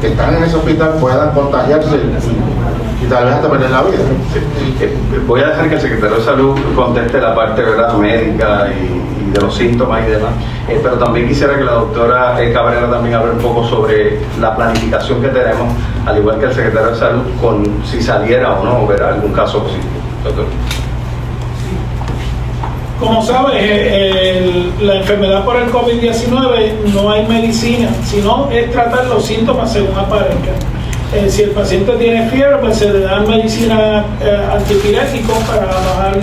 que están en ese hospital puedan contagiarse y tal vez hasta perder la vida. Voy a dejar que el secretario de Salud conteste la parte, ¿verdad?, médica y de los síntomas y demás, pero también quisiera que la doctora Cabrera también hable un poco sobre la planificación que tenemos, al igual que el secretario de Salud, con si saliera o no ver algún caso positivo. Doctor. Como sabes, la enfermedad por el COVID-19 no hay medicina, sino es tratar los síntomas según aparezcan. Si el paciente tiene fiebre, pues se le dan medicina antipiréticos para bajar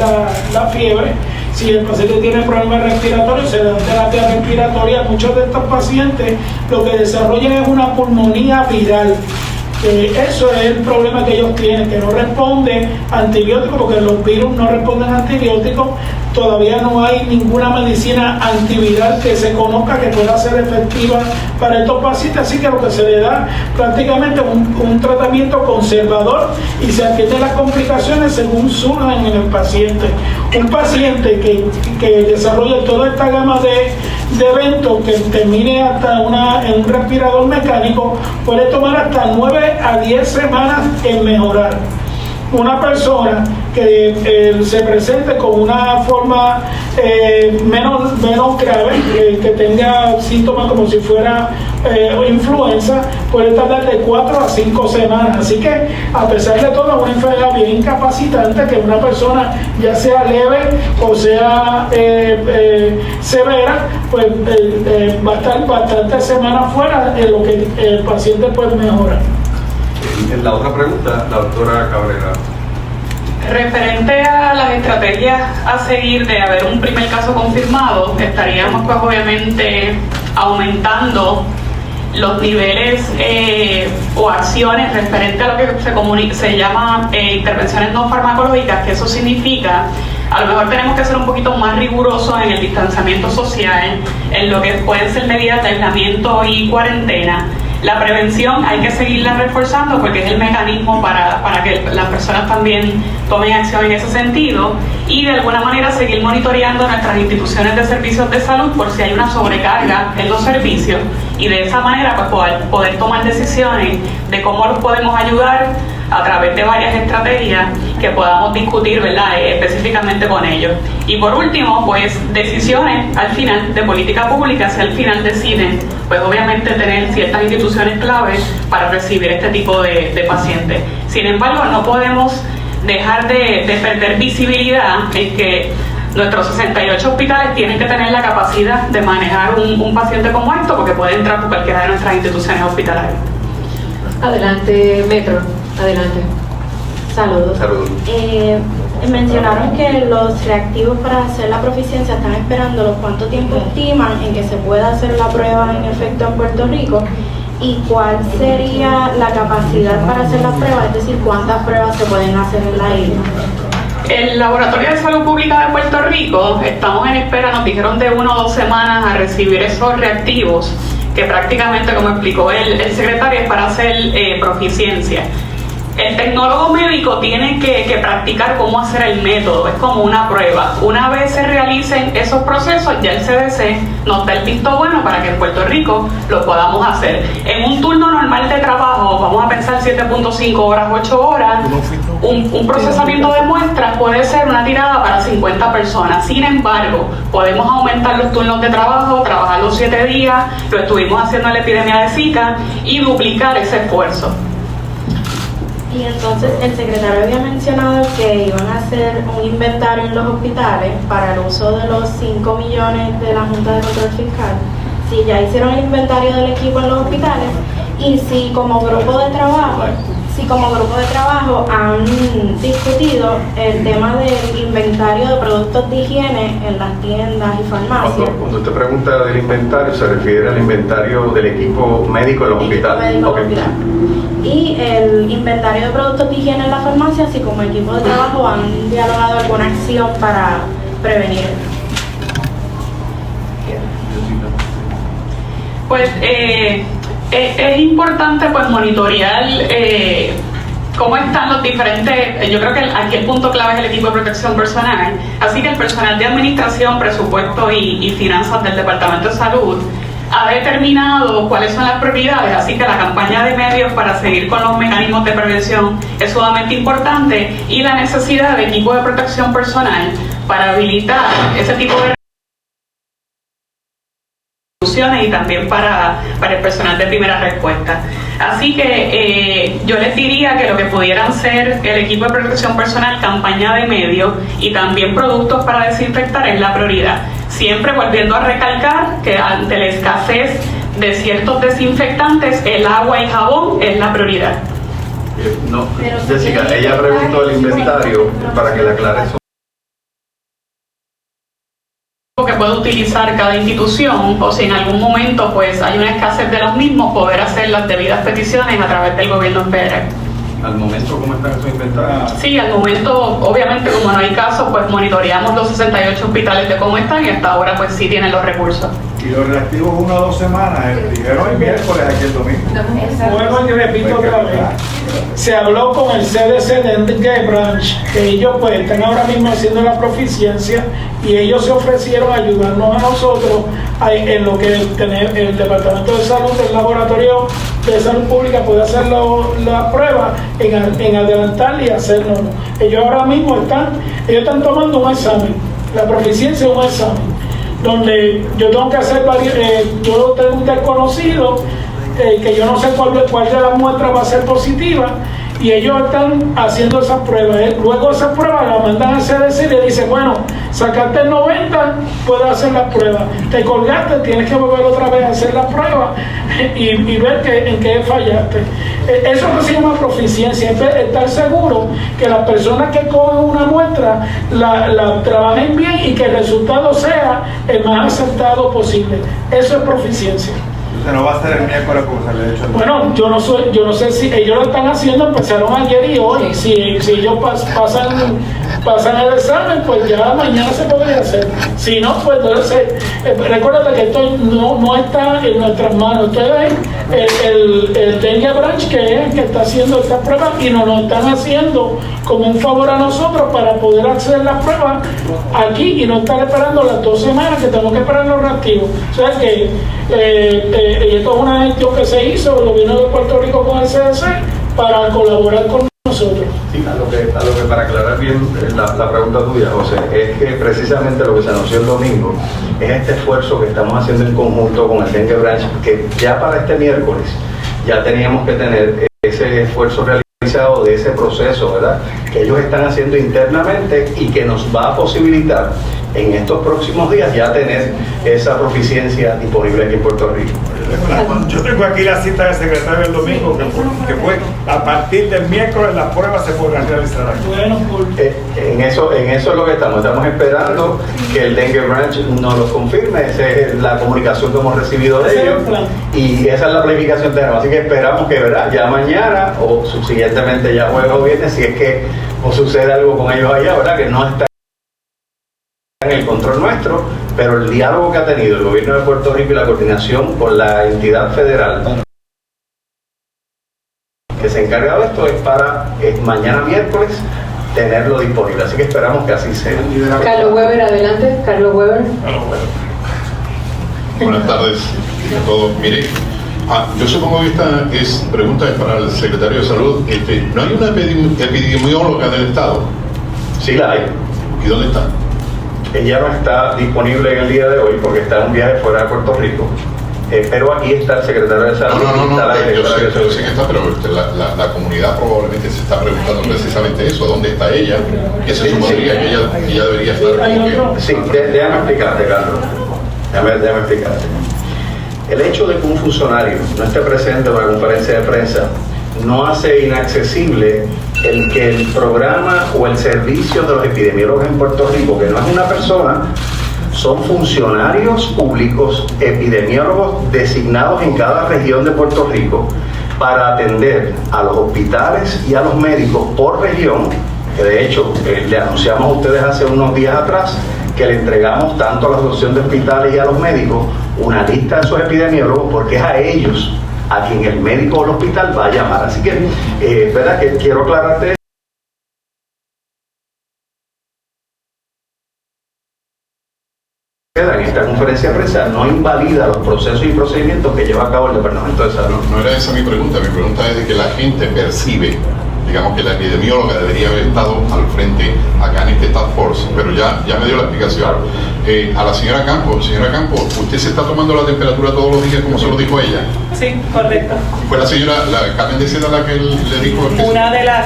la fiebre. Si el paciente tiene problemas respiratorios, se le dan terapia respiratoria. Muchos de estos pacientes lo que desarrollan es una pulmonía viral. Eso es el problema que ellos tienen, que no responden a antibióticos, porque los virus no responden a antibióticos. Todavía no hay ninguna medicina antiviral que se conozca que pueda ser efectiva para estos pacientes, así que lo que se le da prácticamente un tratamiento conservador y se atiende las complicaciones según surjan en el paciente. Un paciente que desarrolle toda esta gama de eventos, que termine hasta en un respirador mecánico, puede tomar hasta 9 a 10 semanas en mejorar. Una persona que se presente con una forma menos grave, que tenga síntomas como si fuera influenza, puede tardar de 4 a 5 semanas. Así que, a pesar de todo, es una enfermedad bien incapacitante que una persona, ya sea leve o sea severa, pues va a estar bastantes semanas fuera, en lo que el paciente puede mejorar. En la otra pregunta, la doctora Cabrera. Referente a las estrategias a seguir de haber un primer caso confirmado, estaríamos pues obviamente aumentando los niveles o acciones referente a lo que se llama intervenciones no farmacológicas, que eso significa, a lo mejor tenemos que ser un poquito más rigurosos en el distanciamiento social, en lo que pueden ser medidas de aislamiento y cuarentena. La prevención hay que seguirla reforzando porque es el mecanismo para que las personas también tomen acción en ese sentido, y de alguna manera seguir monitoreando nuestras instituciones de servicios de salud por si hay una sobrecarga en los servicios, y de esa manera pues poder tomar decisiones de cómo los podemos ayudar a través de varias estrategias que podamos discutir, ¿verdad?, específicamente con ellos. Y por último, pues decisiones al final de política pública, si al final deciden, pues obviamente tener ciertas instituciones claves para recibir este tipo de pacientes. Sin embargo, no podemos dejar de perder visibilidad en que nuestros 68 hospitales tienen que tener la capacidad de manejar un paciente como esto, porque puede entrar por cualquiera de nuestras instituciones hospitalarias. Adelante, Metro. Adelante. Saludos. Saludos. Mencionaron que los reactivos para hacer la proficiencia están esperando. ¿Cuánto tiempo estiman en que se pueda hacer la prueba en efecto en Puerto Rico? ¿Y cuál sería la capacidad para hacer la prueba? Es decir, ¿cuántas pruebas se pueden hacer en la isla? El Laboratorio de Salud Pública de Puerto Rico, estamos en espera, nos dijeron de 1 o 2 semanas a recibir esos reactivos, que prácticamente, como explicó el secretario, es para hacer proficiencia. El tecnólogo médico tiene que practicar cómo hacer el método, es como una prueba. Una vez se realicen esos procesos, ya el CDC nos da el visto bueno para que en Puerto Rico lo podamos hacer. En un turno normal de trabajo, vamos a pensar 7.5 horas, 8 horas, un procesamiento de muestras puede ser una tirada para 50 personas. Sin embargo, podemos aumentar los turnos de trabajo, trabajar los 7 días, lo estuvimos haciendo en la epidemia de Zika, y duplicar ese esfuerzo. Y entonces el secretario había mencionado que iban a hacer un inventario en los hospitales para el uso de los 5 millones de la Junta de Control Fiscal. Si ya hicieron el inventario del equipo en los hospitales, y si como grupo de trabajo han discutido el tema del inventario de productos de higiene en las tiendas y farmacias. Cuando usted pregunta del inventario, se refiere al inventario del equipo médico en los hospitales. Y el inventario de productos de higiene en la farmacia, si como equipo de trabajo han dialogado alguna acción para prevenir. Pues es importante pues monitorear cómo están los diferentes, yo creo que aquí el punto clave es el equipo de protección personal, así que el personal de administración, presupuesto y finanzas del Departamento de Salud ha determinado cuáles son las prioridades, así que la campaña de medios para seguir con los mecanismos de prevención es sumamente importante, y la necesidad de equipo de protección personal para habilitar ese tipo de y también para el personal de primera respuesta. Así que yo les diría que lo que pudieran ser el equipo de protección personal, campaña de medios y también productos para desinfectar es la prioridad. Siempre volviendo a recalcar que ante la escasez de ciertos desinfectantes, el agua y jabón es la prioridad. No, Jessica, ella preguntó el inventario para que le aclare eso. Que puede utilizar cada institución, o si en algún momento pues hay una escasez de los mismos, poder hacer las debidas peticiones a través del gobierno federal. Al momento, ¿cómo están esos inventarios? Sí, al momento, obviamente, como no hay casos, pues monitoreamos los 68 hospitales de cómo están, y hasta ahora pues sí tienen los recursos. Y los reactivos 1 o 2 semanas, el primero y miércoles, aquí el domingo. Vuelvo y repito otra vez. Se habló con el CDC de Dengue Branch, que ellos pues están ahora mismo haciendo la proficiencia, y ellos se ofrecieron a ayudarnos a nosotros en lo que el Departamento de Salud, el Laboratorio de Salud Pública puede hacer la prueba en adelantar y hacerlo. Ellos ahora mismo están tomando un examen, la proficiencia es un examen, donde yo tengo que hacer yo tengo un desconocido que yo no sé cuál de las muestras va a ser positiva, y ellos están haciendo esas pruebas. Luego esas pruebas las mandan al CDC y le dicen, bueno, sacaste el 90, puedes hacer las pruebas. Te colgaste, tienes que volver otra vez a hacer las pruebas y ver en qué fallaste. Eso que se llama proficiencia, es estar seguro que las personas que cogen una muestra la trabajen bien y que el resultado sea el más acertado posible. Eso es proficiencia. No va a ser el miércoles porque se le ha hecho el... Bueno, yo no sé si ellos lo están haciendo, empezaron ayer y hoy. Si ellos pasan el examen, pues ya mañana se podría hacer. Si no, pues entonces, recuérdate que esto no está en nuestras manos. Esto es el Dengue Branch, que es el que está haciendo estas pruebas, y nos lo están haciendo como un favor a nosotros para poder hacer las pruebas aquí y no estar esperando las 2 semanas que tenemos que esperar los reactivos. O sea que esto es una gestión que se hizo, el gobierno de Puerto Rico con el CDC, para colaborar con nosotros. Sí, a lo que para aclarar bien la pregunta tuya, José, es que precisamente lo que se anunció el domingo es este esfuerzo que estamos haciendo en conjunto con el Dengue Branch, que ya para este miércoles ya teníamos que tener ese esfuerzo realizado de ese proceso, ¿verdad?, que ellos están haciendo internamente y que nos va a posibilitar en estos próximos días ya tener esa proficiencia disponible aquí en Puerto Rico. Yo tengo aquí la cita del secretario el domingo, que fue a partir del miércoles las pruebas se podrán realizar aquí. Bueno, En eso es lo que estamos esperando que el Dengue Branch nos lo confirme. Esa es la comunicación que hemos recibido de ellos y esa es la planificación que tenemos, así que esperamos que, ¿verdad?, ya mañana o subsiguientemente ya jueves o viernes, si es que o sucede algo con ellos allá, ¿verdad?, que no está en el control nuestro, pero el diálogo que ha tenido el gobierno de Puerto Rico y la coordinación con la entidad federal que se encarga de esto es para mañana miércoles tenerlo disponible, así que esperamos que así sea. Carlos Weber, adelante. Carlos Weber. Buenas tardes a todos. Mire, yo supongo que esta pregunta es para el secretario de Salud. ¿No hay una epidemióloga del Estado? Sí la hay. ¿Y dónde está? Ella no está disponible en el día de hoy porque está en un viaje fuera de Puerto Rico, pero aquí está el secretario de Salud. Yo sé que está, pero la comunidad probablemente se está preguntando precisamente eso, ¿dónde está ella? Que se supondría que ella debería estar. Sí, déjame explicarte, Carlos. Déjame explicarte. El hecho de que un funcionario no esté presente en una conferencia de prensa no hace inaccesible el que el programa o el servicio de los epidemiólogos en Puerto Rico, que no es una persona, son funcionarios públicos, epidemiólogos designados en cada región de Puerto Rico para atender a los hospitales y a los médicos por región, que de hecho le anunciamos a ustedes hace unos días atrás que le entregamos tanto a la Asociación de Hospitales y a los médicos una lista de esos epidemiólogos, porque es a ellos a quien el médico o el hospital va a llamar. Así que, verdad que quiero aclararte en esta conferencia de prensa no invalida los procesos y procedimientos que lleva a cabo el Departamento de Salud. No era esa mi pregunta es de que la gente percibe, digamos que la epidemióloga debería haber estado al frente acá en este Task Force, pero ya me dio la explicación. A la señora Campos, ¿usted se está tomando la temperatura todos los días como se lo dijo ella? Sí, correcto. ¿Fue la señora Carmen de Seda la que le dijo? Una de las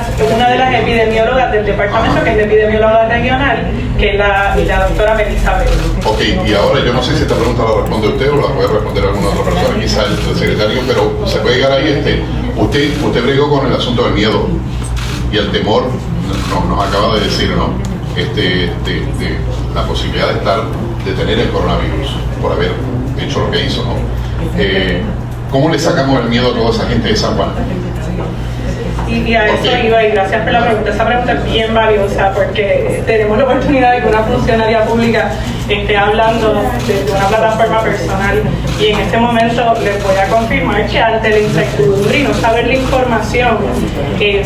epidemiólogas del departamento, que es la epidemióloga regional, que es la doctora Melissa Bello. Ok, y ahora yo no sé si esta pregunta la responde usted o la puede responder alguna otra persona, quizá el secretario, pero se puede llegar ahí. Usted bregó con el asunto del miedo y el temor, nos acaba de decir, ¿no? De la posibilidad de tener el coronavirus por haber hecho lo que hizo, ¿no? ¿Cómo le sacamos el miedo a toda esa gente de San Juan? Y a eso iba, y gracias por la pregunta. Esa pregunta es bien valiosa porque tenemos la oportunidad de que una funcionaria pública esté hablando de una plataforma personal, y en este momento les voy a confirmar que ante la incertidumbre y no saber la información,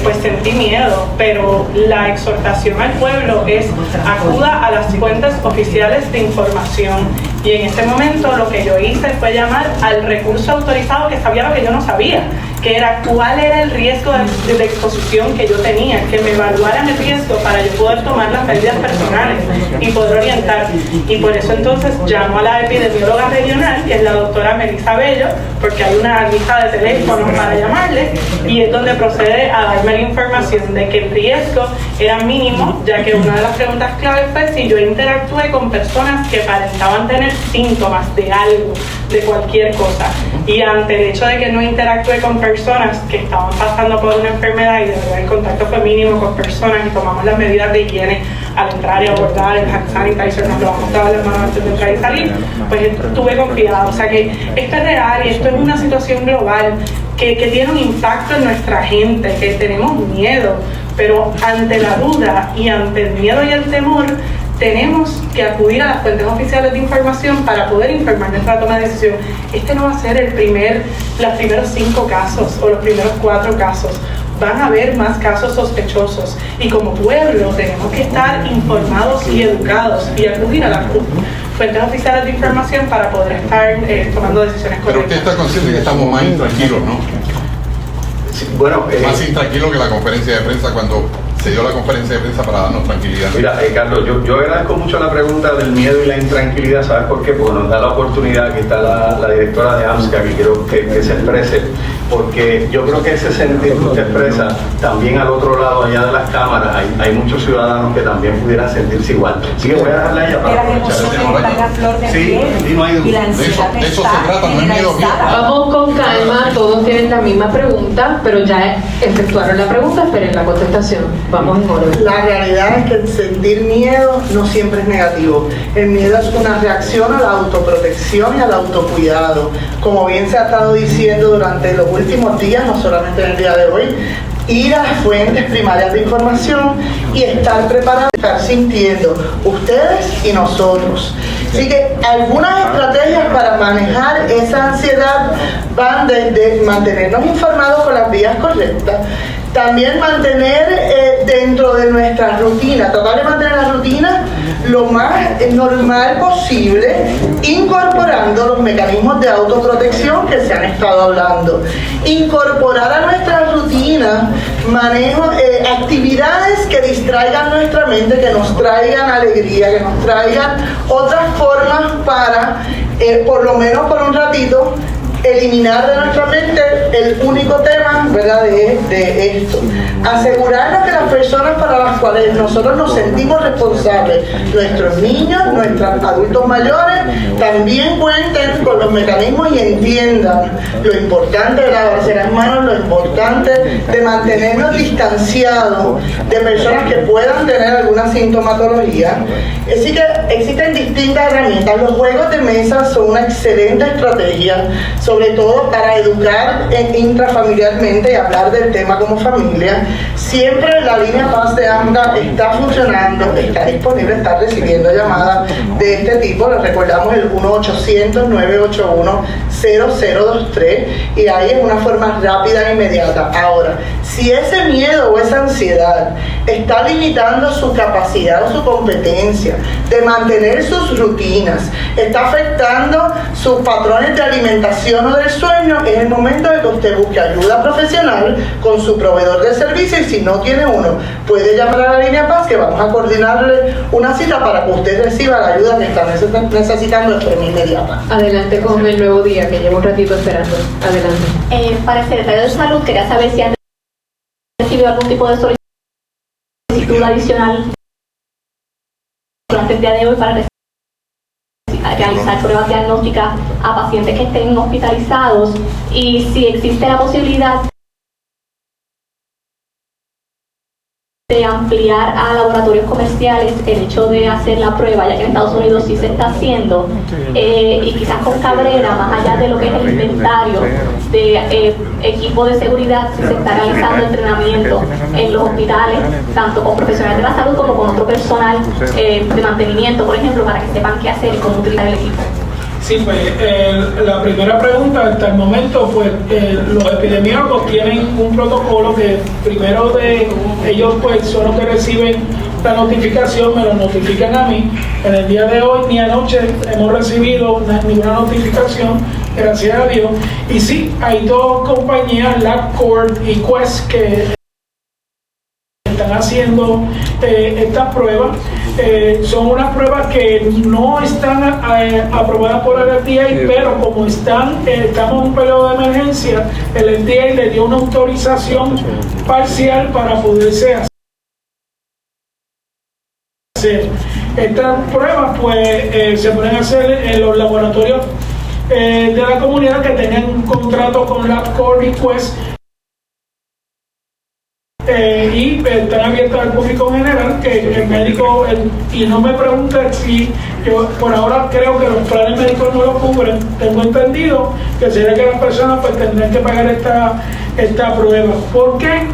pues sentí miedo, pero la exhortación al pueblo es: acuda a las fuentes oficiales de información. Y en este momento lo que yo hice fue llamar al recurso autorizado que sabía lo que yo no sabía, que era cuál era el riesgo de exposición que yo tenía, que me evaluaran el riesgo para yo poder tomar las medidas personales y poder orientar. Y por eso entonces llamo a la epidemióloga regional, que es la doctora Melissa Bello, porque hay una lista de teléfonos para llamarle, y es donde procede a darme la información de que el riesgo era mínimo, ya que una de las preguntas claves fue si yo interactué con personas que aparentaban tener síntomas de algo, de cualquier cosa. Y ante el hecho de que no interactué con personas que estaban pasando por una enfermedad, y de verdad el contacto fue mínimo con personas, y tomamos las medidas de higiene al entrar y abordar, el hand sanitizer, nos lo vamos a dar las manos antes de entrar y salir, pues estuve confiada. O sea que esto es real y esto es una situación global que tiene un impacto en nuestra gente, que tenemos miedo, pero ante la duda y ante el miedo y el temor, tenemos que acudir a las fuentes oficiales de información para poder informar nuestra toma de decisión. Este no va a ser los primeros 5 casos o los primeros 4 casos. Van a haber más casos sospechosos, y como pueblo tenemos que estar informados y educados y acudir a las fuentes oficiales de información para poder estar tomando decisiones correctas. Pero usted está consciente que estamos más intranquilos, ¿no? Sí, bueno, más intranquilos que la conferencia de prensa cuando se dio la conferencia de prensa para darnos tranquilidad. Mira, Carlos, yo agradezco mucho la pregunta del miedo y la intranquilidad. ¿Sabes por qué? Porque nos da la oportunidad, aquí está la directora de AMSCA, que quiero que se exprese, porque yo creo que ese sentir que usted expresa, también al otro lado, allá de las cámaras, hay muchos ciudadanos que también pudieran sentirse igual. Así que voy a dejarle a ella para aprovechar ese momento. Sí, y no hay duda. De eso se trata, no es miedo. Vamos con calma, todos tienen la misma pregunta, pero ya efectuaron la pregunta, esperen la contestación. Vamos en orden. La realidad es que el sentir miedo no siempre es negativo. El miedo es una reacción a la autoprotección y al autocuidado. Como bien se ha estado diciendo durante los últimos días, no solamente en el día de hoy, ir a las fuentes primarias de información y estar preparados, estar sintiendo ustedes y nosotros. Así que algunas estrategias para manejar esa ansiedad van desde mantenernos informados con las vías correctas, también mantener dentro de nuestra rutina, tratar de mantener la rutina lo más normal posible, incorporando los mecanismos de autoprotección que se han estado hablando. Incorporar a nuestra rutina actividades que distraigan nuestra mente, que nos traigan alegría, que nos traigan otras formas para, por lo menos por un ratito, eliminar de nuestra mente el único tema, ¿verdad?, de esto. Asegurarnos que las personas para las cuales nosotros nos sentimos responsables, nuestros niños, nuestros adultos mayores, también cuenten con los mecanismos y entiendan lo importante de lavarse las manos, lo importante de mantenernos distanciados de personas que puedan tener alguna sintomatología. Así que existen distintas herramientas. Los juegos de mesa son una excelente estrategia, sobre todo para educar intrafamiliarmente y hablar del tema como familia. Siempre la línea Paz de AMCA está funcionando, está disponible, está recibiendo llamadas de este tipo. Les recordamos el 1-800-981-0023, y ahí es una forma rápida e inmediata. otra. Ahora, si ese miedo o esa ansiedad está limitando su capacidad o su competencia de mantener sus rutinas, está afectando sus patrones de alimentación o del sueño, es el momento de que usted busque ayuda profesional con su proveedor de servicio, y si no tiene uno, puede llamar a la línea Paz, que vamos a coordinarle una cita para que usted reciba la ayuda que está necesitando de forma inmediata. Adelante con el Nuevo Día, que llevo un ratito esperando. Adelante. Para el secretario de Salud, quería saber si han recibido algún tipo de solicitud adicional durante el día de hoy para realizar pruebas diagnósticas a pacientes que estén hospitalizados, y si existe la posibilidad de ampliar a laboratorios comerciales el hecho de hacer la prueba, ya que en Estados Unidos sí se está haciendo, y quizás con Cabrera, más allá de lo que es el inventario de equipo de seguridad, si se está realizando entrenamiento en los hospitales, tanto con profesionales de la salud como con otro personal de mantenimiento, por ejemplo, para que sepan qué hacer y cómo utilizar el equipo. Sí, pues la primera pregunta, hasta el momento, pues los epidemiólogos tienen un protocolo que primero de ellos, pues son los que reciben la notificación, me lo notifican a mí. En el día de hoy ni anoche hemos recibido ninguna notificación, gracias a Dios. Y sí, hay dos compañías, LabCorp y Quest, que están haciendo estas pruebas. Son unas pruebas que no están aprobadas por el FDA, pero como estamos en un periodo de emergencia, el FDA le dio una autorización parcial para poderse hacer. Estas pruebas pues se pueden hacer en los laboratorios de la comunidad que tengan un contrato con LabCorp y Quest, y están abiertas al público en general, que el médico, y no me pregunten si yo por ahora creo que los planes médicos no lo cubren, tengo entendido que sería que las personas pues tendrán que pagar esta prueba. ¿Por qué?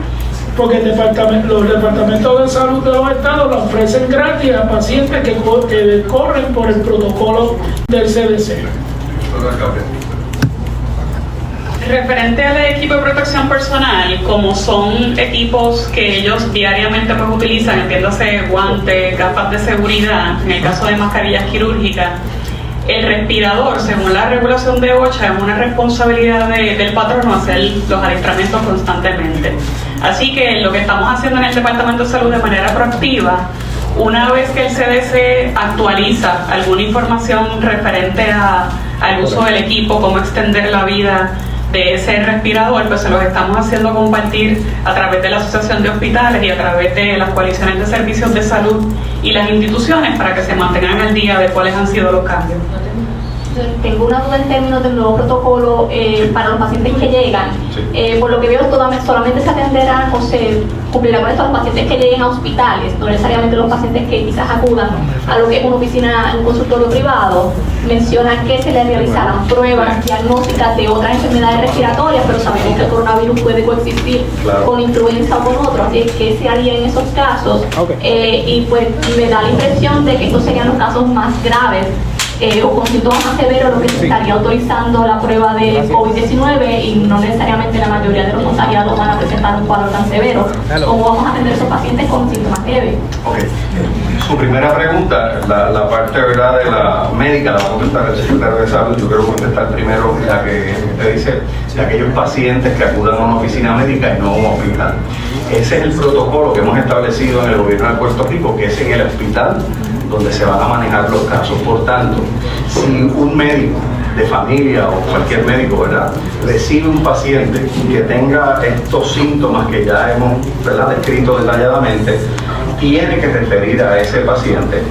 Porque los departamentos de salud de los estados la ofrecen gratis a pacientes que corren por el protocolo del CDC. Referente al equipo de protección personal, como son equipos que ellos diariamente pues utilizan, entiéndase guantes, gafas de seguridad, en el caso de mascarillas quirúrgicas, el respirador, según la regulación de OCHA, es una responsabilidad del patrono hacer los adiestramientos constantemente. Así que lo que estamos haciendo en el Departamento de Salud de manera proactiva, una vez que el CDC actualiza alguna información referente al uso del equipo, cómo extender la vida de ese respirador, pues se los estamos haciendo compartir a través de la Asociación de Hospitales y a través de las coaliciones de servicios de salud y las instituciones para que se mantengan al día de cuáles han sido los cambios. Tengo una duda en términos del nuevo protocolo para los pacientes que llegan. Por lo que veo, solamente se atenderán o se cumplirá con esto a los pacientes que lleguen a hospitales, no necesariamente los pacientes que quizás acudan a lo que es una oficina, un consultorio privado. Mencionan que se les realizarán pruebas diagnósticas de otras enfermedades respiratorias, pero sabemos que el coronavirus puede coexistir con influenza o con otros, así que se haría en esos casos. Y pues me da la impresión de que estos serían los casos más graves o con síntomas más severos, lo que se estaría autorizando la prueba de COVID-19, y no necesariamente la mayoría de los contagiados van a presentar un cuadro tan severo. ¿Cómo vamos a atender a esos pacientes con síntomas leves? Okay. Su primera pregunta, la parte, ¿verdad?, de la médica, la va a contestar el secretario de Salud. Yo quiero contestar primero la que usted dice, de aquellos pacientes que acudan a una oficina médica y no a un hospital. Ese es el protocolo que hemos establecido en el gobierno de Puerto Rico, que es en el hospital donde se van a manejar los casos. Por tanto, si un médico de familia o cualquier médico, ¿verdad?, recibe un paciente que tenga estos síntomas que ya hemos, ¿verdad?, descrito detalladamente, tiene que referir a ese paciente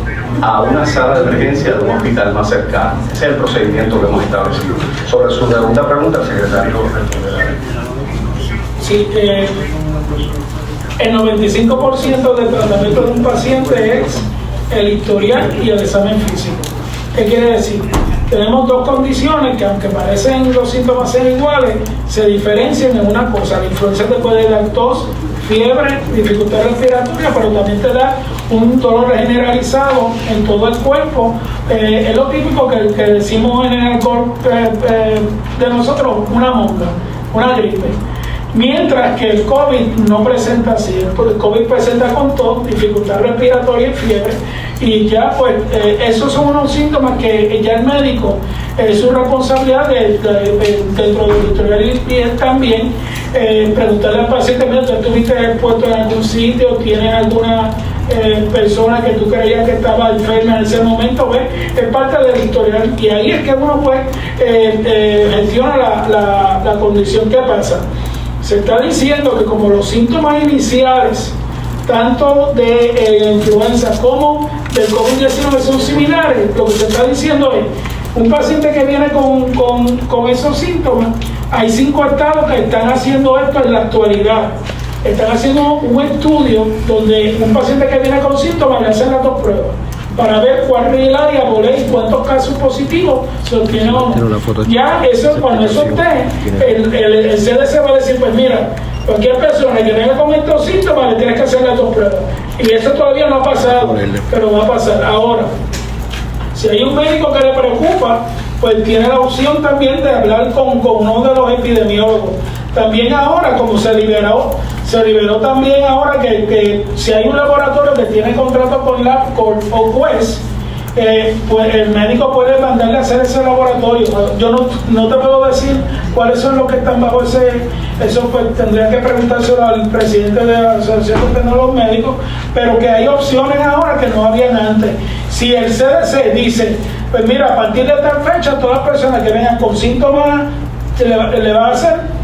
a una sala de emergencia de un hospital más cercano. Ese es el procedimiento que hemos establecido. Sobre su segunda pregunta, el secretario responderá. Sí, el 95% del tratamiento de un paciente es el historial y el examen físico. ¿Qué quiere decir? Tenemos dos condiciones que, aunque parecen los síntomas ser iguales, se diferencian en una cosa. La influenza te puede dar tos, fiebre, dificultad respiratoria, pero también te da un dolor generalizado en todo el cuerpo. Es lo típico que decimos en el alcohol de nosotros, una monga, una gripe. Mientras que el COVID no presenta así, el COVID presenta con tos, dificultad respiratoria y fiebre, y ya pues esos son unos síntomas que ya el médico es su responsabilidad dentro del historial y también preguntarle al paciente, mira, ¿tú estuviste expuesto en algún sitio? ¿Tienes alguna persona que tú creías que estaba enferma en ese momento? ¿Ves? Es parte del historial y ahí es que uno pues gestiona la condición que pasa. Se está diciendo que como los síntomas iniciales tanto de influenza como del COVID-19 son similares, lo que se está diciendo es un paciente que viene con esos síntomas, hay 5 estados que están haciendo esto en la actualidad. Están haciendo un estudio donde un paciente que viene con síntomas le hacen las 2 pruebas para ver cuál es el área por ahí, cuántos casos positivos se obtienen o no. Ya eso, cuando eso esté, el CDC va a decir, pues mira, cualquier persona que venga con estos síntomas le tienes que hacer las 2 pruebas. Y eso todavía no ha pasado, pero va a pasar. Ahora, si hay un médico que le preocupa, pues tiene la opción también de hablar con uno de los epidemiólogos. También ahora, como se liberó también ahora que si hay un laboratorio que tiene contrato con LabCorp o Quest, pues el médico puede mandarle a hacer ese laboratorio. Yo no te puedo decir cuáles son los que están bajo eso pues tendría que preguntárselo al presidente de la Asociación de Tecnólogos Médicos, pero que hay opciones ahora que no habían antes. Si el CDC dice, pues mira, a partir de tal fecha todas las personas que vengan con síntomas le va a hacer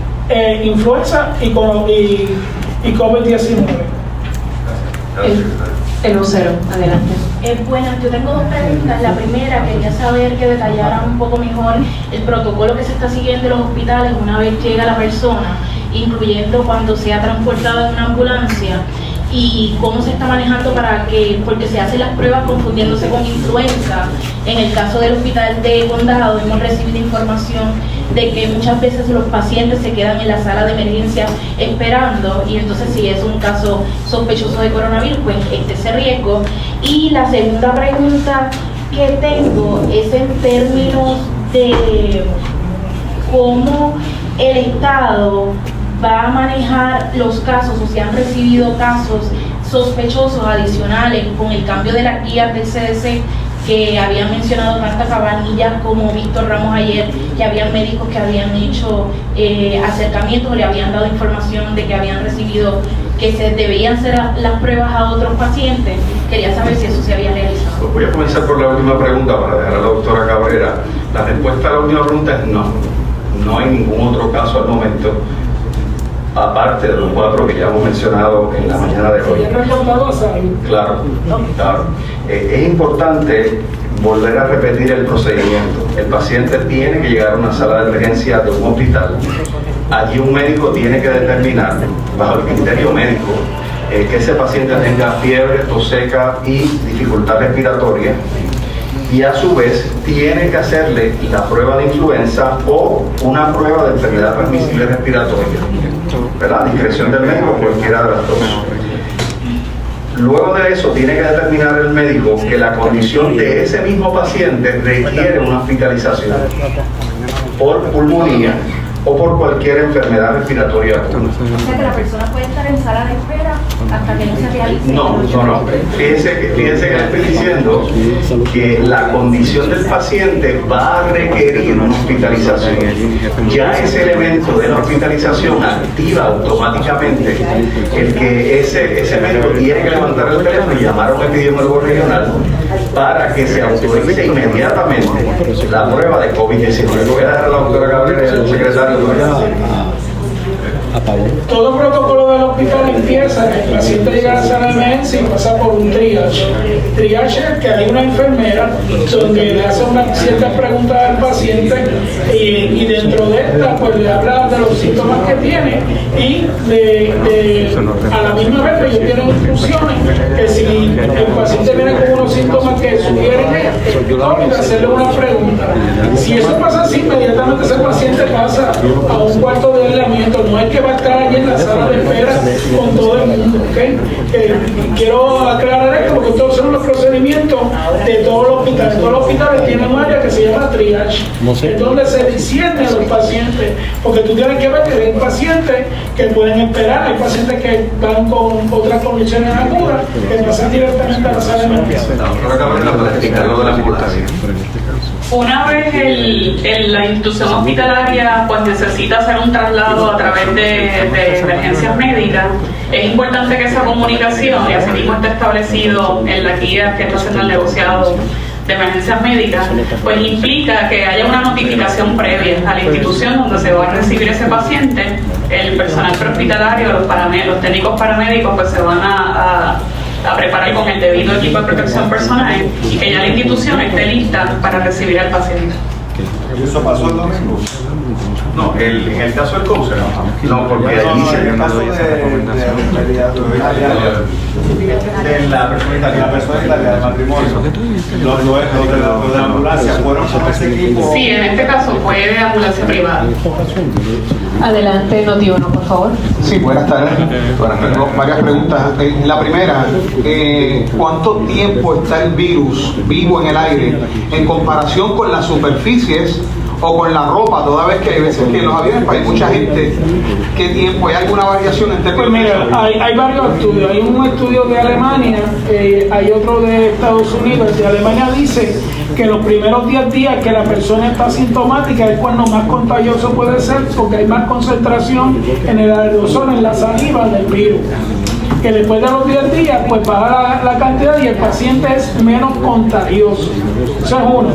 influenza y COVID-19. El vocero, adelante. Bueno, yo tengo 2 preguntas. La primera, quería saber que detallaran un poco mejor el protocolo que se está siguiendo en los hospitales una vez llega la persona, incluyendo cuando sea transportada en una ambulancia, y cómo se está manejando porque se hacen las pruebas confundiéndose con influenza. En el caso del hospital de Condado hemos recibido información de que muchas veces los pacientes se quedan en la sala de emergencia esperando, y entonces si es un caso sospechoso de coronavirus, pues ese riesgo. Y la segunda pregunta que tengo es en términos de cómo el Estado va a manejar los casos, o si han recibido casos sospechosos adicionales con el cambio de las guías del CDC que habían mencionado Marta Cabanillas como Víctor Ramos ayer, que habían médicos que habían hecho acercamientos, le habían dado información de que habían recibido que se debían hacer las pruebas a otros pacientes. Quería saber si eso se había realizado. Pues voy a comenzar por la última pregunta para dejar a la doctora Cabrera. La respuesta a la última pregunta es no. No hay ningún otro caso al momento, aparte de los 4 que ya hemos mencionado en la mañana de hoy. Claro. Es importante volver a repetir el procedimiento. El paciente tiene que llegar a una sala de emergencia de un hospital. Allí un médico tiene que determinar, bajo el criterio médico, que ese paciente tenga fiebre, tos seca y dificultad respiratoria, y a su vez tiene que hacerle la prueba de influenza o una prueba de enfermedad transmisible respiratoria, ¿verdad? A discreción del médico, cualquiera de las 2. Luego de eso tiene que determinar el médico que la condición de ese mismo paciente requiere una hospitalización por pulmonía o por cualquier enfermedad respiratoria aguda. O sea que la persona puede estar en sala de espera hasta que no se realice. No. Fíjense que le estoy diciendo que la condición del paciente va a requerir una hospitalización. Ya ese elemento de la hospitalización activa automáticamente el que ese médico tiene que levantar el teléfono y llamar a un epidemiólogo regional para que se autorice inmediatamente la prueba de COVID-19. Voy a dejar a la doctora Cabrera y al secretario. Todo protocolo del hospital empieza, el paciente llega a la sala de emergencia y pasa por un triage. Triage es que hay una enfermera donde le hace unas ciertas preguntas al paciente y dentro de esta pues le habla de los síntomas que tiene y a la misma vez ellos tienen instrucciones que si el paciente viene con unos síntomas que sugieren COVID, hacerle una pregunta. Si eso pasa así, inmediatamente ese paciente pasa a un cuarto de aislamiento. No hay que va a estar allí en la sala de espera con todo el mundo. ¿Okay? Quiero aclarar esto porque estos son los procedimientos de todos los hospitales. Todos los hospitales tienen un área que se llama triage, es donde se discierne a los pacientes, porque tú tienes que ver que hay pacientes que pueden esperar, hay pacientes que van con otras condiciones agudas, que pasan directamente a la sala de emergencia. Una vez la institución hospitalaria pues necesita hacer un traslado a través de emergencias médicas, es importante que esa comunicación, y así mismo está establecido en la guía que está haciendo el negociado de emergencias médicas, pues implica que haya una notificación previa a la institución donde se va a recibir ese paciente. El personal prehospitalario, los técnicos paramédicos pues se van a preparar con el debido equipo de protección personal y que ya la institución esté lista para recibir al paciente. ¿Eso pasó el domingo? No, en el caso del cáncer, no, porque en el caso de la persona italiana del matrimonio, los de la ambulancia fueron con ese equipo. Sí, en este caso fue de ambulancia privada. Adelante, Noti1, por favor. Sí, buenas tardes. Tengo varias preguntas. La primera, ¿cuánto tiempo está el virus vivo en el aire en comparación con las superficies o con la ropa, toda vez que hay veces que en los aviones hay mucha gente? ¿Qué tiempo? ¿Hay alguna variación en términos? Pues mira, hay varios estudios. Hay un estudio de Alemania, hay otro de Estados Unidos. El de Alemania dice que los primeros 10 días que la persona está asintomática es cuando más contagioso puede ser, porque hay más concentración en el aerosol, en la saliva del virus. Que después de los 10 días pues baja la cantidad y el paciente es menos contagioso. Eso es uno.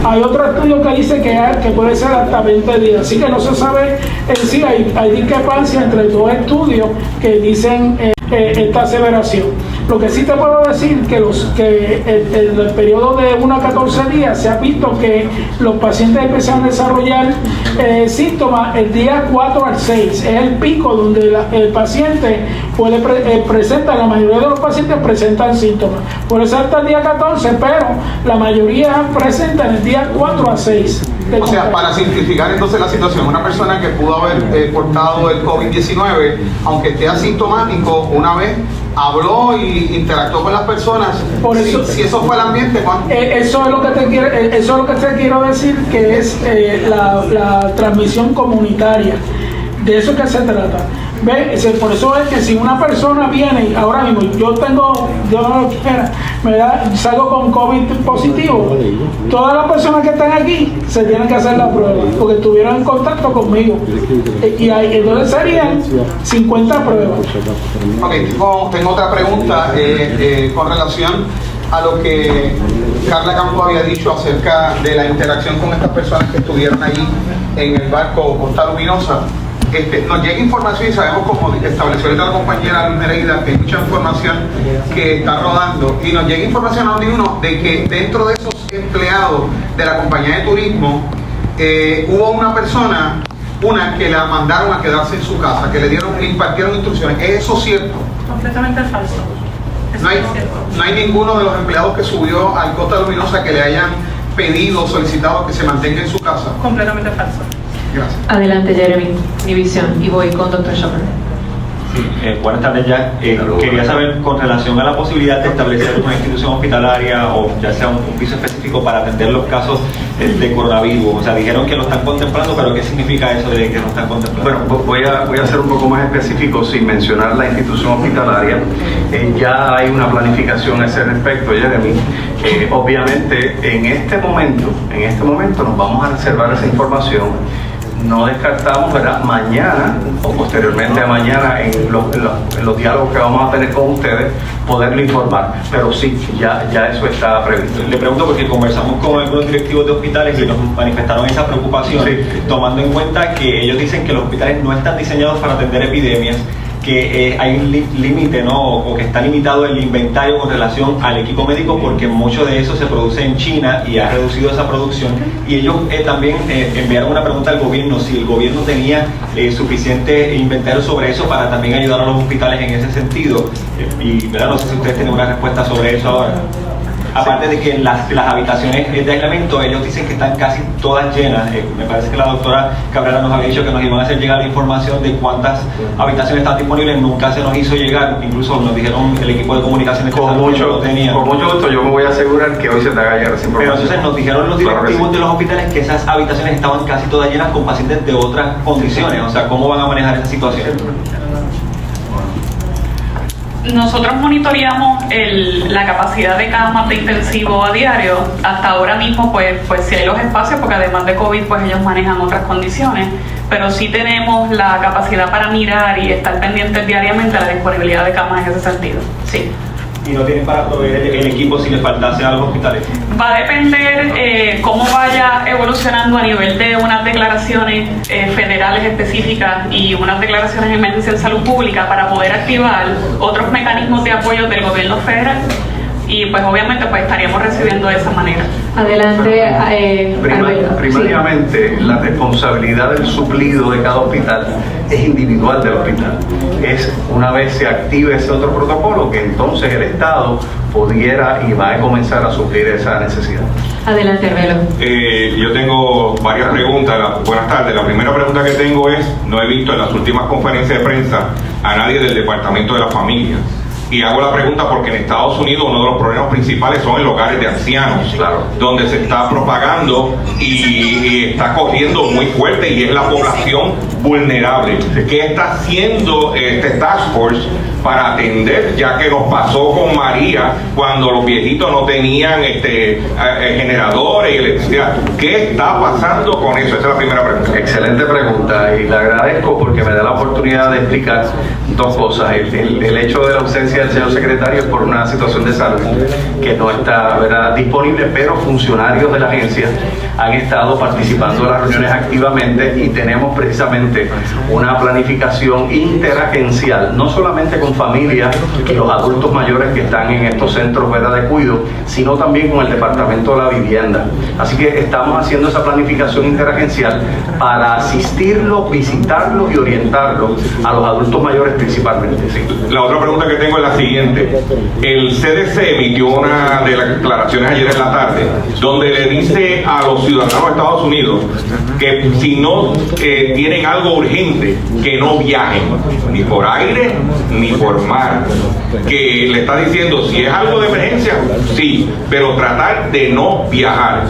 Hay otro estudio que dice que puede ser hasta 20 días, así que no se sabe en sí, hay discrepancia entre dos estudios que dicen esta aseveración. Lo que sí te puedo decir que en el periodo de 1 a 14 días se ha visto que los pacientes empiezan a desarrollar síntomas el día 4 al 6. Es el pico donde el paciente puede presenta, la mayoría de los pacientes presentan síntomas. Puede ser hasta el día 14, pero la mayoría presentan el día 4 a 6. O sea, para simplificar entonces la situación, una persona que pudo haber portado el COVID-19, aunque esté asintomático, una vez habló y interactuó con las personas. Por eso, si eso fue el ambiente, ¿cuánto? Eso es lo que te quiero decir, que es la transmisión comunitaria. De eso que se trata. ¿Ve? Por eso es que si una persona viene, ahora mismo yo no lo quiera, salgo con COVID positivo, todas las personas que están aquí se tienen que hacer la prueba, porque estuvieron en contacto conmigo. Y entonces serían 50 pruebas. Ok, tengo otra pregunta con relación a lo que Carla Campos había dicho acerca de la interacción con estas personas que estuvieron ahí en el barco Costa Luminosa. Nos llega información y sabemos, como estableció ahorita la compañera Nereida, que hay mucha información que está rodando, y nos llega información a uno de que dentro de esos empleados de la compañía de turismo hubo una persona que la mandaron a quedarse en su casa, que le impartieron instrucciones. ¿Es eso cierto? Completamente falso. No hay ninguno de los empleados que subió al Costa Luminosa que le hayan pedido, solicitado que se mantenga en su casa. Completamente falso. Gracias. Adelante, Jeremy, División, y voy con Dr. Chopper. Sí, buenas tardes ya. Quería saber con relación a la posibilidad de establecer una institución hospitalaria o ya sea un piso específico para atender los casos de coronavirus. O sea, dijeron que lo están contemplando, pero ¿qué significa eso de que no están contemplando? Bueno, voy a ser un poco más específico sin mencionar la institución hospitalaria. Ya hay una planificación a ese respecto, Jeremy. Obviamente, en este momento nos vamos a reservar esa información. No descartamos, ¿verdad?, mañana o posteriormente a mañana en los diálogos que vamos a tener con ustedes, poderle informar. Pero sí, ya eso está previsto. Le pregunto porque conversamos con algunos directivos de hospitales y nos manifestaron esa preocupación, tomando en cuenta que ellos dicen que los hospitales no están diseñados para atender epidemias, que hay un límite, ¿no?, o que está limitado el inventario con relación al equipo médico, porque mucho de eso se produce en China y ha reducido esa producción. Y ellos también enviaron una pregunta al gobierno, si el gobierno tenía suficiente inventario sobre eso para también ayudar a los hospitales en ese sentido. Y ¿verdad?, no sé si ustedes tienen una respuesta sobre eso ahora. Aparte de que las habitaciones de aislamiento, ellos dicen que están casi todas llenas. Me parece que la doctora Cabrera nos había dicho que nos iban a hacer llegar la información de cuántas habitaciones están disponibles. Nunca se nos hizo llegar, incluso nos dijeron el equipo de comunicaciones que con mucho gusto yo me voy a asegurar que hoy se te haga llegar esa información. Pero entonces nos dijeron los directivos de los hospitales que esas habitaciones estaban casi todas llenas con pacientes de otras condiciones. O sea, ¿cómo van a manejar esa situación? Nosotros monitoreamos la capacidad de camas de intensivo a diario. Hasta ahora mismo, pues sí hay los espacios, porque además de COVID, pues ellos manejan otras condiciones, pero sí tenemos la capacidad para mirar y estar pendientes diariamente de la disponibilidad de camas en ese sentido. Sí. ¿Y no tienen para proveer el equipo si les faltase a los hospitales? Va a depender cómo vaya evolucionando a nivel de unas declaraciones federales específicas y unas declaraciones de emergencia en salud pública para poder activar otros mecanismos de apoyo del gobierno federal. Y pues obviamente pues estaríamos recibiendo de esa manera. Adelante, primariamente la responsabilidad del suplido de cada hospital es individual del hospital. Es una vez se active ese otro protocolo que entonces el Estado pudiera y va a comenzar a suplir esa necesidad. Adelante, Arbelo. Yo tengo varias preguntas. Buenas tardes. La primera pregunta que tengo es, no he visto en las últimas conferencias de prensa a nadie del Departamento de la Familia. Y hago la pregunta porque en Estados Unidos uno de los problemas principales son en lugares de ancianos, donde se está propagando y está corriendo muy fuerte y es la población vulnerable. ¿Qué está haciendo este Task Force para atender, ya que nos pasó con María cuando los viejitos no tenían generadores y electricidad? ¿Qué está pasando con eso? Esa es la primera pregunta. Excelente pregunta y le agradezco porque me da la oportunidad de explicar dos cosas. El hecho de la ausencia del señor secretario es por una situación de salud que no está, ¿verdad?, disponible, pero funcionarios de la agencia han estado participando en las reuniones activamente y tenemos precisamente una planificación interagencial, no solamente con familias y los adultos mayores que están en estos centros, ¿verdad?, de cuidado, sino también con el Departamento de la Vivienda. Así que estamos haciendo esa planificación interagencial para asistirlos, visitarlos y orientarlos a los adultos mayores principalmente. Sí. La otra pregunta que tengo es la siguiente. El CDC emitió una de las declaraciones ayer en la tarde donde le dice a los ciudadanos de Estados Unidos que si no tienen algo urgente, que no viajen ni por aire ni por mar, que le está diciendo si es algo de emergencia, sí, pero tratar de no viajar.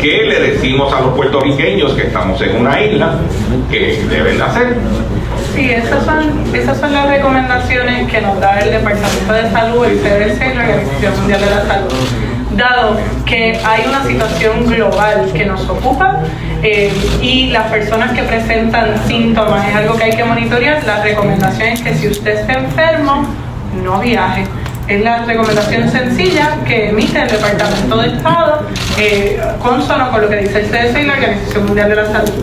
¿Qué le decimos a los puertorriqueños que estamos en una isla que deben de hacer? Sí, esas son las recomendaciones que nos da el Departamento de Salud, el CDC y la Organización Mundial de la Salud. Dado que hay una situación global que nos ocupa y las personas que presentan síntomas es algo que hay que monitorear, la recomendación es que si usted está enfermo, no viaje. Es la recomendación sencilla que emite el Departamento de Estado, consono con lo que dice el CDC y la Organización Mundial de la Salud.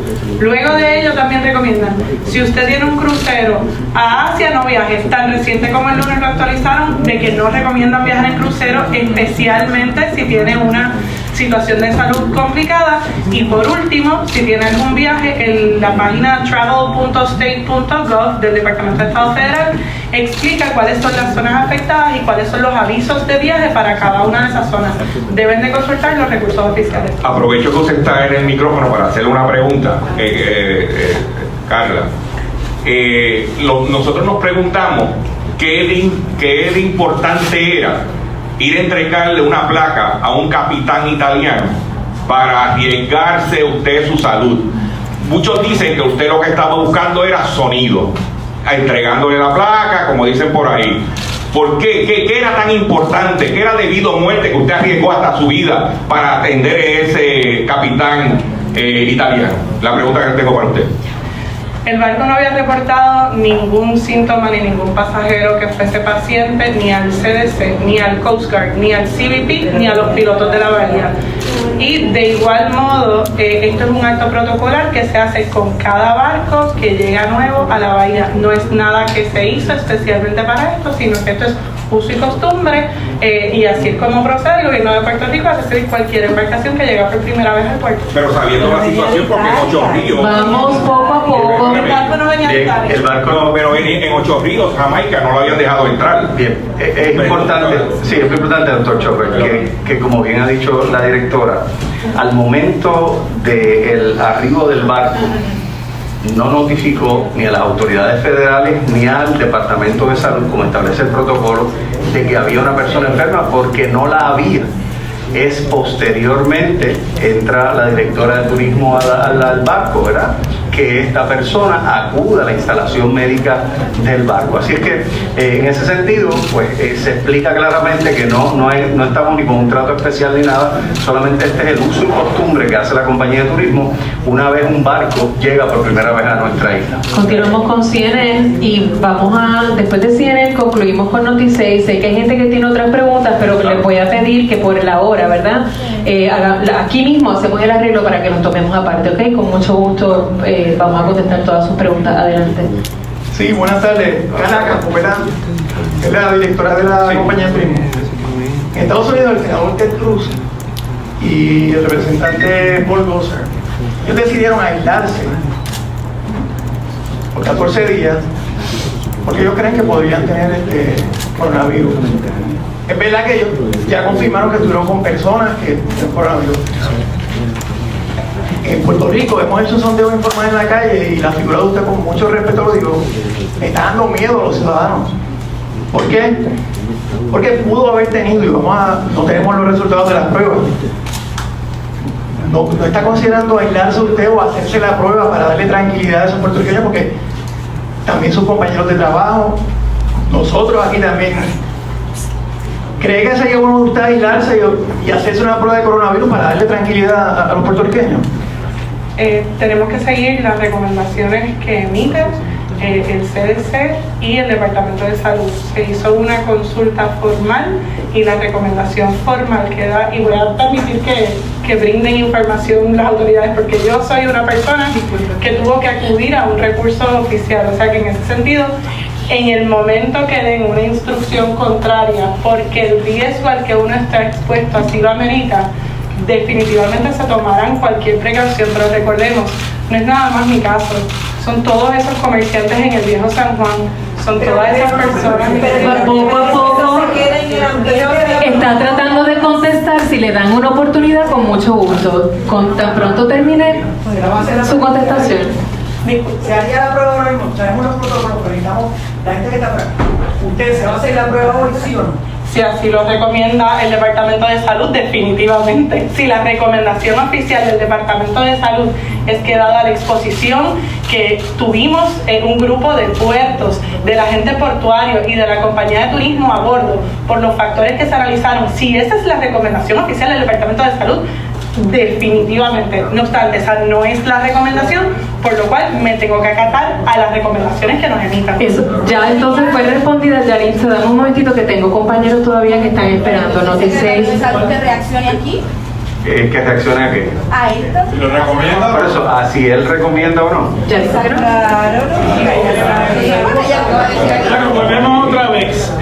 Luego de ello también recomiendan, si usted tiene un crucero a Asia, no viaje. Tan reciente como el lunes lo actualizaron, de que no recomiendan viajar en crucero, especialmente si tiene una situación de salud complicada. Y por último, si tiene algún viaje, en la página travel.state.gov del Departamento de Estado Federal explica cuáles son las zonas afectadas y cuáles son los avisos de viaje para cada una de esas zonas. Deben de consultar los recursos oficiales. Aprovecho que usted está en el micrófono para hacerle una pregunta, Carla. Nosotros nos preguntamos qué de importante era ir a entregarle una placa a un capitán italiano para arriesgarse usted su salud. Muchos dicen que usted lo que estaba buscando era sonido, entregándole la placa, como dicen por ahí. ¿Por qué? ¿Qué era tan importante? ¿Qué era debido a muerte que usted arriesgó hasta su vida para atender a ese capitán italiano? La pregunta que tengo para usted. El barco no había reportado ningún síntoma ni ningún pasajero que fuese paciente ni al CDC, ni al Coast Guard, ni al CBP, ni a los pilotos de la bahía. Y de igual modo, esto es un acto protocolar que se hace con cada barco que llega nuevo a la bahía. No es nada que se hizo especialmente para esto, sino que esto es uso y costumbre, y así es como procede el gobierno de Puerto Rico a recibir cualquier embarcación que llega por primera vez al puerto. Pero sabiendo la situación, porque en 8 ríos. Vamos poco a poco. El barco no venía a estar. El barco No, pero en 8 ríos, Jamaica no lo habían dejado entrar. Bien, es importante, sí, es importante, doctor Chopper, que como bien ha dicho la directora, al momento del arribo del barco, no notificó ni a las autoridades federales ni al Departamento de Salud, como establece el protocolo, de que había una persona enferma, porque no la había. Es posteriormente, entra la directora de turismo al barco, ¿verdad?, que esta persona acuda a la instalación médica del barco. Así es que en ese sentido, pues se explica claramente que no estamos ni con un trato especial ni nada, solamente este es el uso y costumbre que hace la compañía de turismo una vez un barco llega por primera vez a nuestra isla. Continuamos con CNN y después de CNN concluimos con Noti6. Sé que hay gente que tiene otras preguntas, pero les voy a pedir que por la hora, ¿verdad? Aquí mismo hacemos el arreglo para que los tomemos aparte, ¿ok? Con mucho gusto vamos a contestar todas sus preguntas. Adelante. Sí, buenas tardes. Carla Campo, ¿verdad? Es la directora de la compañía de turismo. En Estados Unidos, el senador Ted Cruz y el representante Paul Gosar, ellos decidieron aislarse por 14 días porque ellos creen que podrían tener coronavirus. Es verdad que ellos ya confirmaron que estuvieron con personas que tienen coronavirus. En Puerto Rico hemos hecho un sondeo informal en la calle y la figura de usted, con mucho respeto lo digo, me está dando miedo a los ciudadanos. ¿Por qué? Porque pudo haber tenido, y no tenemos los resultados de las pruebas. No está considerando aislarse usted o hacerse la prueba para darle tranquilidad a esos puertorriqueños, porque también sus compañeros de trabajo, nosotros aquí también. ¿Cree que sería bueno usted aislarse y hacerse una prueba de coronavirus para darle tranquilidad a los puertorriqueños? Tenemos que seguir las recomendaciones que emiten el CDC y el Departamento de Salud. Se hizo una consulta formal y la recomendación formal que da, y voy a permitir que brinden información las autoridades, porque yo soy una persona que tuvo que acudir a un recurso oficial, o sea que en ese sentido, en el momento que den una instrucción contraria, porque el riesgo al que uno está expuesto así lo amerita, definitivamente se tomarán cualquier precaución. Pero recordemos, no es nada más mi caso, son todos esos comerciantes en el viejo San Juan, son todas esas personas. Poco a poco está tratando de contestar. Si le dan una oportunidad, con mucho gusto. Tan pronto termine su contestación. Se haría la prueba ahora mismo, tenemos unos protocolos, pero necesitamos la gente que está atrás. ¿Usted se va a hacer la prueba hoy, sí o no? Si así lo recomienda el Departamento de Salud, definitivamente. Si la recomendación oficial del Departamento de Salud es que, dada la exposición que tuvimos en un grupo de puertos, del agente portuario y de la compañía de turismo a bordo, por los factores que se analizaron, si esa es la recomendación oficial del Departamento de Salud, definitivamente. No obstante, esa no es la recomendación, por lo cual me tengo que acatar a las recomendaciones que nos emitan. Eso, ya entonces fue respondida, Yaritza. Dame un momentito que tengo compañeros todavía que están esperando. Noti6. ¿Que reaccione aquí? ¿Que reaccione a qué? A esto. ¿Lo recomienda? Por eso, ¿así él recomienda o no? Yaritza. Claro. Bueno, volvemos otra vez.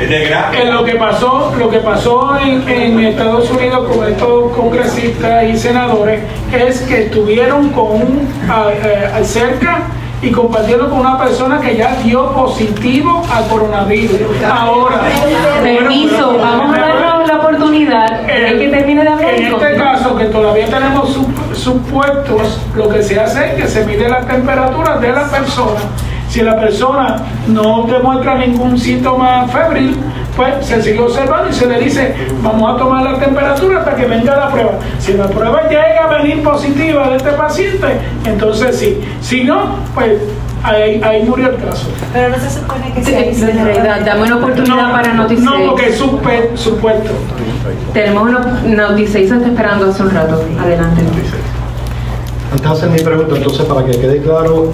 Lo que pasó en Estados Unidos con estos congresistas y senadores es que estuvieron cerca y compartiendo con una persona que ya dio positivo al coronavirus. Ahora, permiso, vamos a darnos la oportunidad de que termine de hablar. En este caso, que todavía tenemos supuestos, lo que se hace es que se mide la temperatura de la persona. Si la persona no demuestra ningún síntoma febril, pues se sigue observando y se le dice, vamos a tomar la temperatura hasta que venga la prueba. Si la prueba llega a venir positiva de este paciente, entonces sí. Si no, pues ahí murió el caso. Pero no se supone que en realidad, dame una oportunidad para Noti6. No, porque es supuesto. Tenemos Noti6 está esperando hace un rato. Adelante. Antes de hacer mi pregunta, entonces, para que quede claro,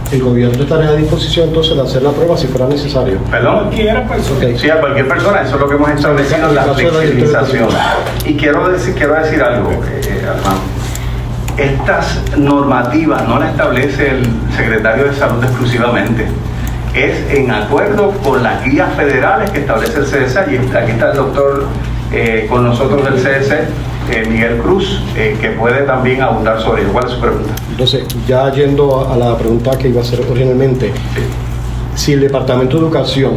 el gobierno estaría a disposición entonces de hacer la prueba si fuera necesario. ¿Perdón? Cualquier persona. Okay. Sí, a cualquier persona, eso es lo que hemos establecido en la flexibilización. Y quiero decir algo, Armando. Estas normativas no las establece el secretario de Salud exclusivamente. es en acuerdo con las guías federales que establece el CDC. Y aquí está el doctor con nosotros del CDC, Miguel Cruz, que puede también abundar sobre ello. ¿Cuál es su pregunta? Entonces, ya yendo a la pregunta que iba a hacer originalmente, si el Departamento de Educación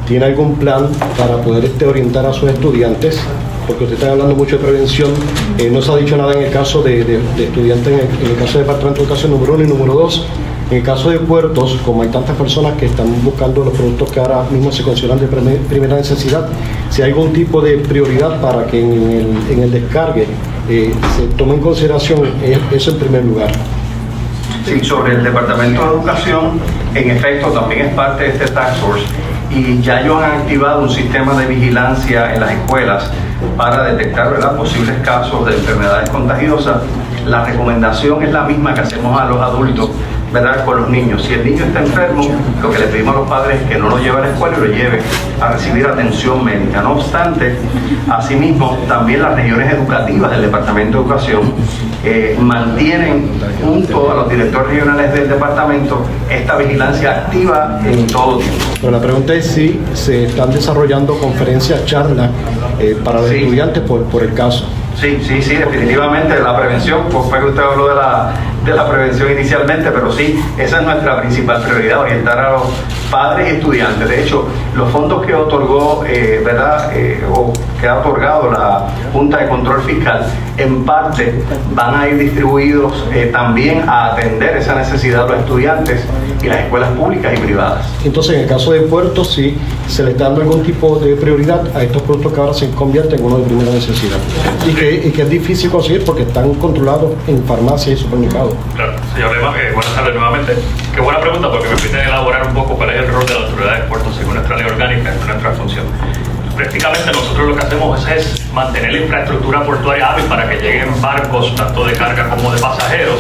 tiene algún plan para poder orientar a sus estudiantes, porque usted está hablando mucho de prevención, no se ha dicho nada en el caso de estudiantes, en el caso del Departamento de Educación número 1 y número 2. En el caso de puertos, como hay tantas personas que están buscando los productos que ahora mismo se consideran de primera necesidad, si hay algún tipo de prioridad para que en el descargue se tome en consideración eso en primer lugar. Sí, sobre el Departamento de Educación, en efecto, también es parte de este Task Force y ya ellos han activado un sistema de vigilancia en las escuelas para detectar, ¿verdad?, posibles casos de enfermedades contagiosas. La recomendación es la misma que hacemos a los adultos, ¿verdad?, con los niños. Si el niño está enfermo, lo que le pedimos a los padres es que no lo lleve a la escuela y lo lleve a recibir atención médica. No obstante, asimismo, también las regiones educativas del Departamento de Educación mantienen junto a los directores regionales del departamento esta vigilancia activa en todo tiempo. Pero la pregunta es si se están desarrollando conferencias, charlas para los estudiantes por el caso. Sí, definitivamente la prevención, pues fue que usted habló de la prevención inicialmente, pero sí, esa es nuestra principal prioridad, orientar a los padres y estudiantes. De hecho, los fondos que otorgó, o que ha otorgado la Junta de Control Fiscal, en parte van a ir distribuidos también a atender esa necesidad de los estudiantes y las escuelas públicas y privadas. Entonces, en el caso de puertos, sí se le está dando algún tipo de prioridad a estos productos que ahora se convierten en uno de primera necesidad y que es difícil conseguir porque están controlados en farmacias y supermercados. Claro, señor Lema, buenas tardes nuevamente. Qué buena pregunta, porque me permite elaborar un poco cuál es el rol de la autoridad de puertos según nuestra ley orgánica, en nuestra función. Prácticamente nosotros lo que hacemos es mantener la infraestructura portuaria hábil para que lleguen barcos tanto de carga como de pasajeros,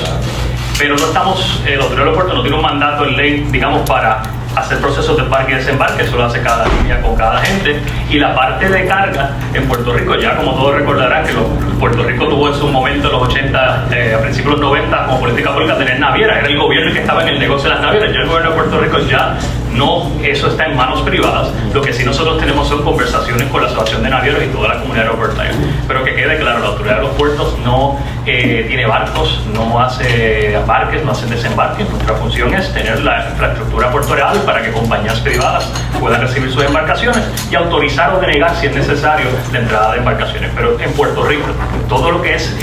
pero no estamos, la autoridad de puertos no tiene un mandato en ley, digamos, para hacer procesos de embarque y desembarque, eso lo hace cada línea con cada gente. Y la parte de carga en Puerto Rico, ya como todos recordarán que Puerto Rico tuvo en su momento en los 80, a principios de los 90, como política pública tener navieras, era el gobierno el que estaba en el negocio de las navieras. Ya el gobierno de Puerto Rico ya no, eso está en manos privadas. Lo que sí nosotros tenemos son conversaciones con la Asociación de Navieros y toda la comunidad aeroportuaria. Pero que quede claro, la autoridad de los puertos no tiene barcos, no hace embarques, no hace desembarques. Nuestra función es tener la infraestructura portuaria para que compañías privadas puedan recibir sus embarcaciones y autorizar o denegar, si es necesario, la entrada de embarcaciones. Pero en Puerto Rico, todo lo que es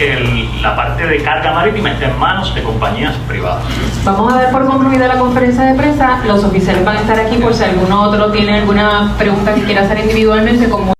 la parte de carga marítima está en manos de compañías privadas. Vamos a dar por concluida la conferencia de prensa. Los oficiales van a estar aquí por si alguno otro tiene alguna pregunta que quiera hacer individualmente. Como